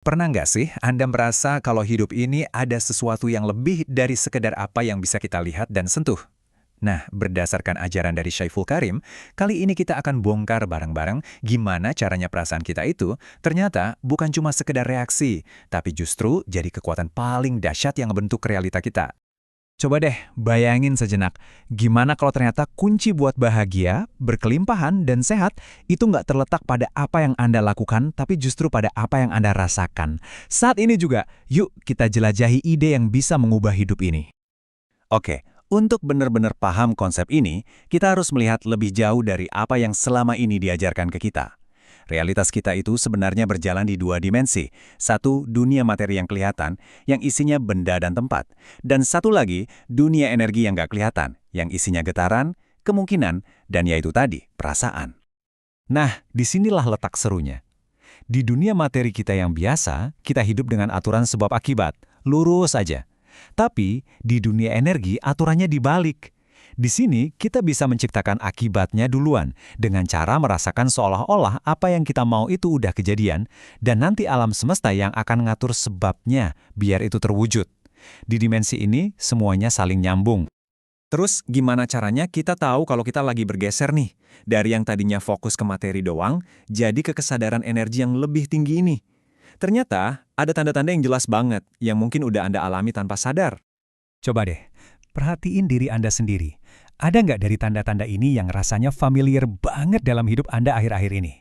Pernah nggak sih Anda merasa kalau hidup ini ada sesuatu yang lebih dari sekedar apa yang bisa kita lihat dan sentuh? Nah, berdasarkan ajaran dari Syaiful Karim, kali ini kita akan bongkar bareng-bareng gimana caranya perasaan kita itu ternyata bukan cuma sekedar reaksi, tapi justru jadi kekuatan paling dahsyat yang membentuk realita kita. Coba deh bayangin sejenak, gimana kalau ternyata kunci buat bahagia, berkelimpahan, dan sehat itu nggak terletak pada apa yang Anda lakukan, tapi justru pada apa yang Anda rasakan. Saat ini juga, yuk kita jelajahi ide yang bisa mengubah hidup ini. Oke, untuk benar-benar paham konsep ini, kita harus melihat lebih jauh dari apa yang selama ini diajarkan ke kita. Realitas kita itu sebenarnya berjalan di dua dimensi. Satu, dunia materi yang kelihatan, yang isinya benda dan tempat. Dan satu lagi, dunia energi yang nggak kelihatan, yang isinya getaran, kemungkinan, dan yaitu tadi, perasaan. Nah, disinilah letak serunya. Di dunia materi kita yang biasa, kita hidup dengan aturan sebab akibat, lurus aja. Tapi, di dunia energi aturannya dibalik. Di sini, kita bisa menciptakan akibatnya duluan, dengan cara merasakan seolah-olah apa yang kita mau itu udah kejadian, dan nanti alam semesta yang akan ngatur sebabnya, biar itu terwujud. Di dimensi ini, semuanya saling nyambung. Terus, gimana caranya kita tahu kalau kita lagi bergeser nih? Dari yang tadinya fokus ke materi doang, jadi ke kesadaran energi yang lebih tinggi ini. Ternyata, ada tanda-tanda yang jelas banget, yang mungkin udah Anda alami tanpa sadar. Coba deh, perhatiin diri Anda sendiri. Ada nggak dari tanda-tanda ini yang rasanya familiar banget dalam hidup Anda akhir-akhir ini?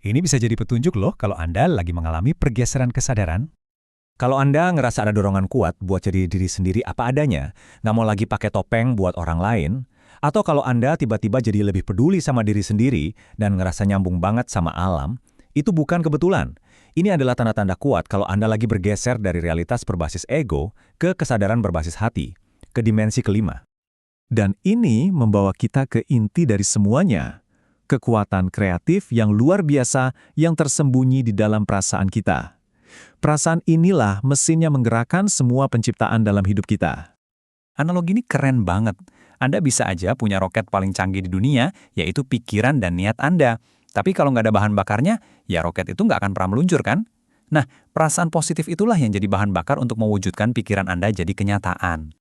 Ini bisa jadi petunjuk loh kalau Anda lagi mengalami pergeseran kesadaran. Kalau Anda ngerasa ada dorongan kuat buat jadi diri sendiri apa adanya, nggak mau lagi pakai topeng buat orang lain, atau kalau Anda tiba-tiba jadi lebih peduli sama diri sendiri dan ngerasa nyambung banget sama alam, itu bukan kebetulan. Ini adalah tanda-tanda kuat kalau Anda lagi bergeser dari realitas berbasis ego ke kesadaran berbasis hati, ke dimensi kelima. Dan ini membawa kita ke inti dari semuanya, kekuatan kreatif yang luar biasa yang tersembunyi di dalam perasaan kita. Perasaan inilah mesin yang menggerakkan semua penciptaan dalam hidup kita. Analogi ini keren banget. Anda bisa aja punya roket paling canggih di dunia, yaitu pikiran dan niat Anda. Tapi kalau nggak ada bahan bakarnya, ya roket itu nggak akan pernah meluncur kan? Nah, perasaan positif itulah yang jadi bahan bakar untuk mewujudkan pikiran Anda jadi kenyataan.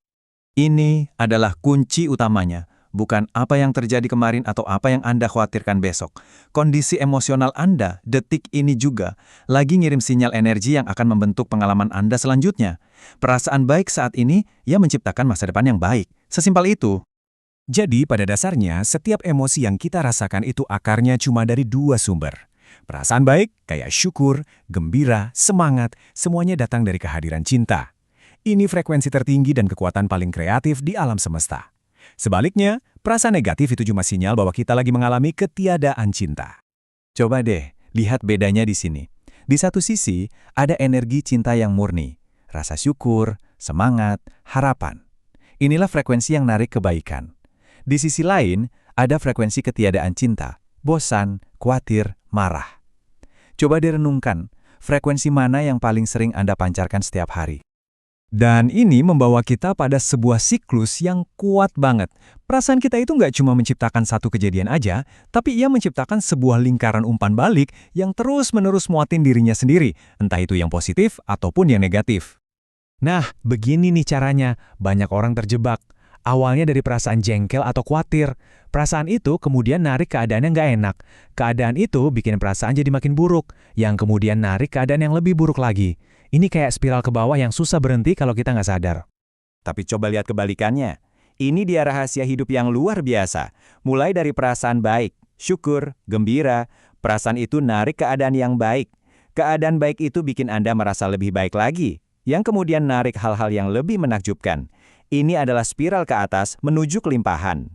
Ini adalah kunci utamanya, bukan apa yang terjadi kemarin atau apa yang Anda khawatirkan besok. Kondisi emosional Anda detik ini juga lagi ngirim sinyal energi yang akan membentuk pengalaman Anda selanjutnya. Perasaan baik saat ini, ya menciptakan masa depan yang baik. Sesimpel itu. Jadi pada dasarnya, setiap emosi yang kita rasakan itu akarnya cuma dari dua sumber. Perasaan baik, kayak syukur, gembira, semangat, semuanya datang dari kehadiran cinta. Ini frekuensi tertinggi dan kekuatan paling kreatif di alam semesta. Sebaliknya, perasaan negatif itu cuma sinyal bahwa kita lagi mengalami ketiadaan cinta. Coba deh, lihat bedanya di sini. Di satu sisi, ada energi cinta yang murni, rasa syukur, semangat, harapan. Inilah frekuensi yang narik kebaikan. Di sisi lain, ada frekuensi ketiadaan cinta, bosan, khawatir, marah. Coba direnungkan, frekuensi mana yang paling sering Anda pancarkan setiap hari? Dan ini membawa kita pada sebuah siklus yang kuat banget. Perasaan kita itu nggak cuma menciptakan satu kejadian aja, tapi ia menciptakan sebuah lingkaran umpan balik yang terus-menerus muatin dirinya sendiri, entah itu yang positif ataupun yang negatif. Nah, begini nih caranya, banyak orang terjebak. Awalnya dari perasaan jengkel atau khawatir. Perasaan itu kemudian narik keadaan yang nggak enak. Keadaan itu bikin perasaan jadi makin buruk, yang kemudian narik keadaan yang lebih buruk lagi. Ini kayak spiral ke bawah yang susah berhenti kalau kita nggak sadar. Tapi coba lihat kebalikannya. Ini dia rahasia hidup yang luar biasa. Mulai dari perasaan baik, syukur, gembira, perasaan itu narik keadaan yang baik. Keadaan baik itu bikin Anda merasa lebih baik lagi, yang kemudian narik hal-hal yang lebih menakjubkan. Ini adalah spiral ke atas menuju kelimpahan.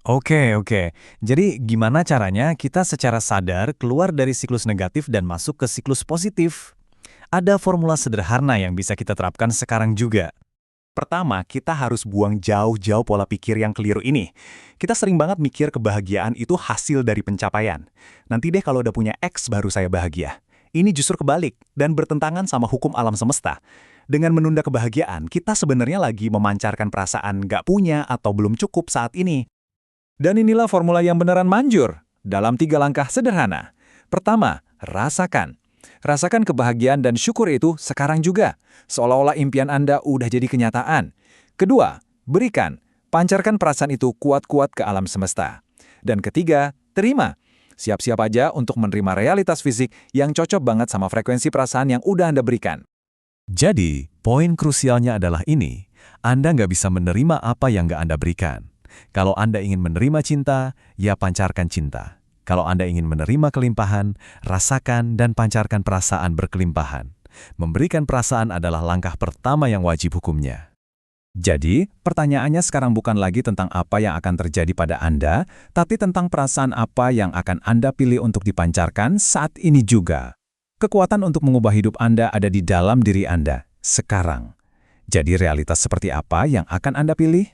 Oke. Jadi gimana caranya kita secara sadar keluar dari siklus negatif dan masuk ke siklus positif? Ada formula sederhana yang bisa kita terapkan sekarang juga. Pertama, kita harus buang jauh-jauh pola pikir yang keliru ini. Kita sering banget mikir kebahagiaan itu hasil dari pencapaian. Nanti deh kalau udah punya X baru saya bahagia. Ini justru kebalik dan bertentangan sama hukum alam semesta. Dengan menunda kebahagiaan, kita sebenarnya lagi memancarkan perasaan nggak punya atau belum cukup saat ini. Dan inilah formula yang beneran manjur, dalam 3 langkah sederhana. Pertama, rasakan. Rasakan kebahagiaan dan syukur itu sekarang juga, seolah-olah impian Anda udah jadi kenyataan. Kedua, berikan. Pancarkan perasaan itu kuat-kuat ke alam semesta. Dan ketiga, terima. Siap-siap aja untuk menerima realitas fisik yang cocok banget sama frekuensi perasaan yang udah Anda berikan. Jadi, poin krusialnya adalah ini. Anda nggak bisa menerima apa yang nggak Anda berikan. Kalau Anda ingin menerima cinta, ya pancarkan cinta. Kalau Anda ingin menerima kelimpahan, rasakan dan pancarkan perasaan berkelimpahan. Memberikan perasaan adalah langkah pertama yang wajib hukumnya. Jadi, pertanyaannya sekarang bukan lagi tentang apa yang akan terjadi pada Anda, tapi tentang perasaan apa yang akan Anda pilih untuk dipancarkan saat ini juga. Kekuatan untuk mengubah hidup Anda ada di dalam diri Anda, sekarang. Jadi realitas seperti apa yang akan Anda pilih?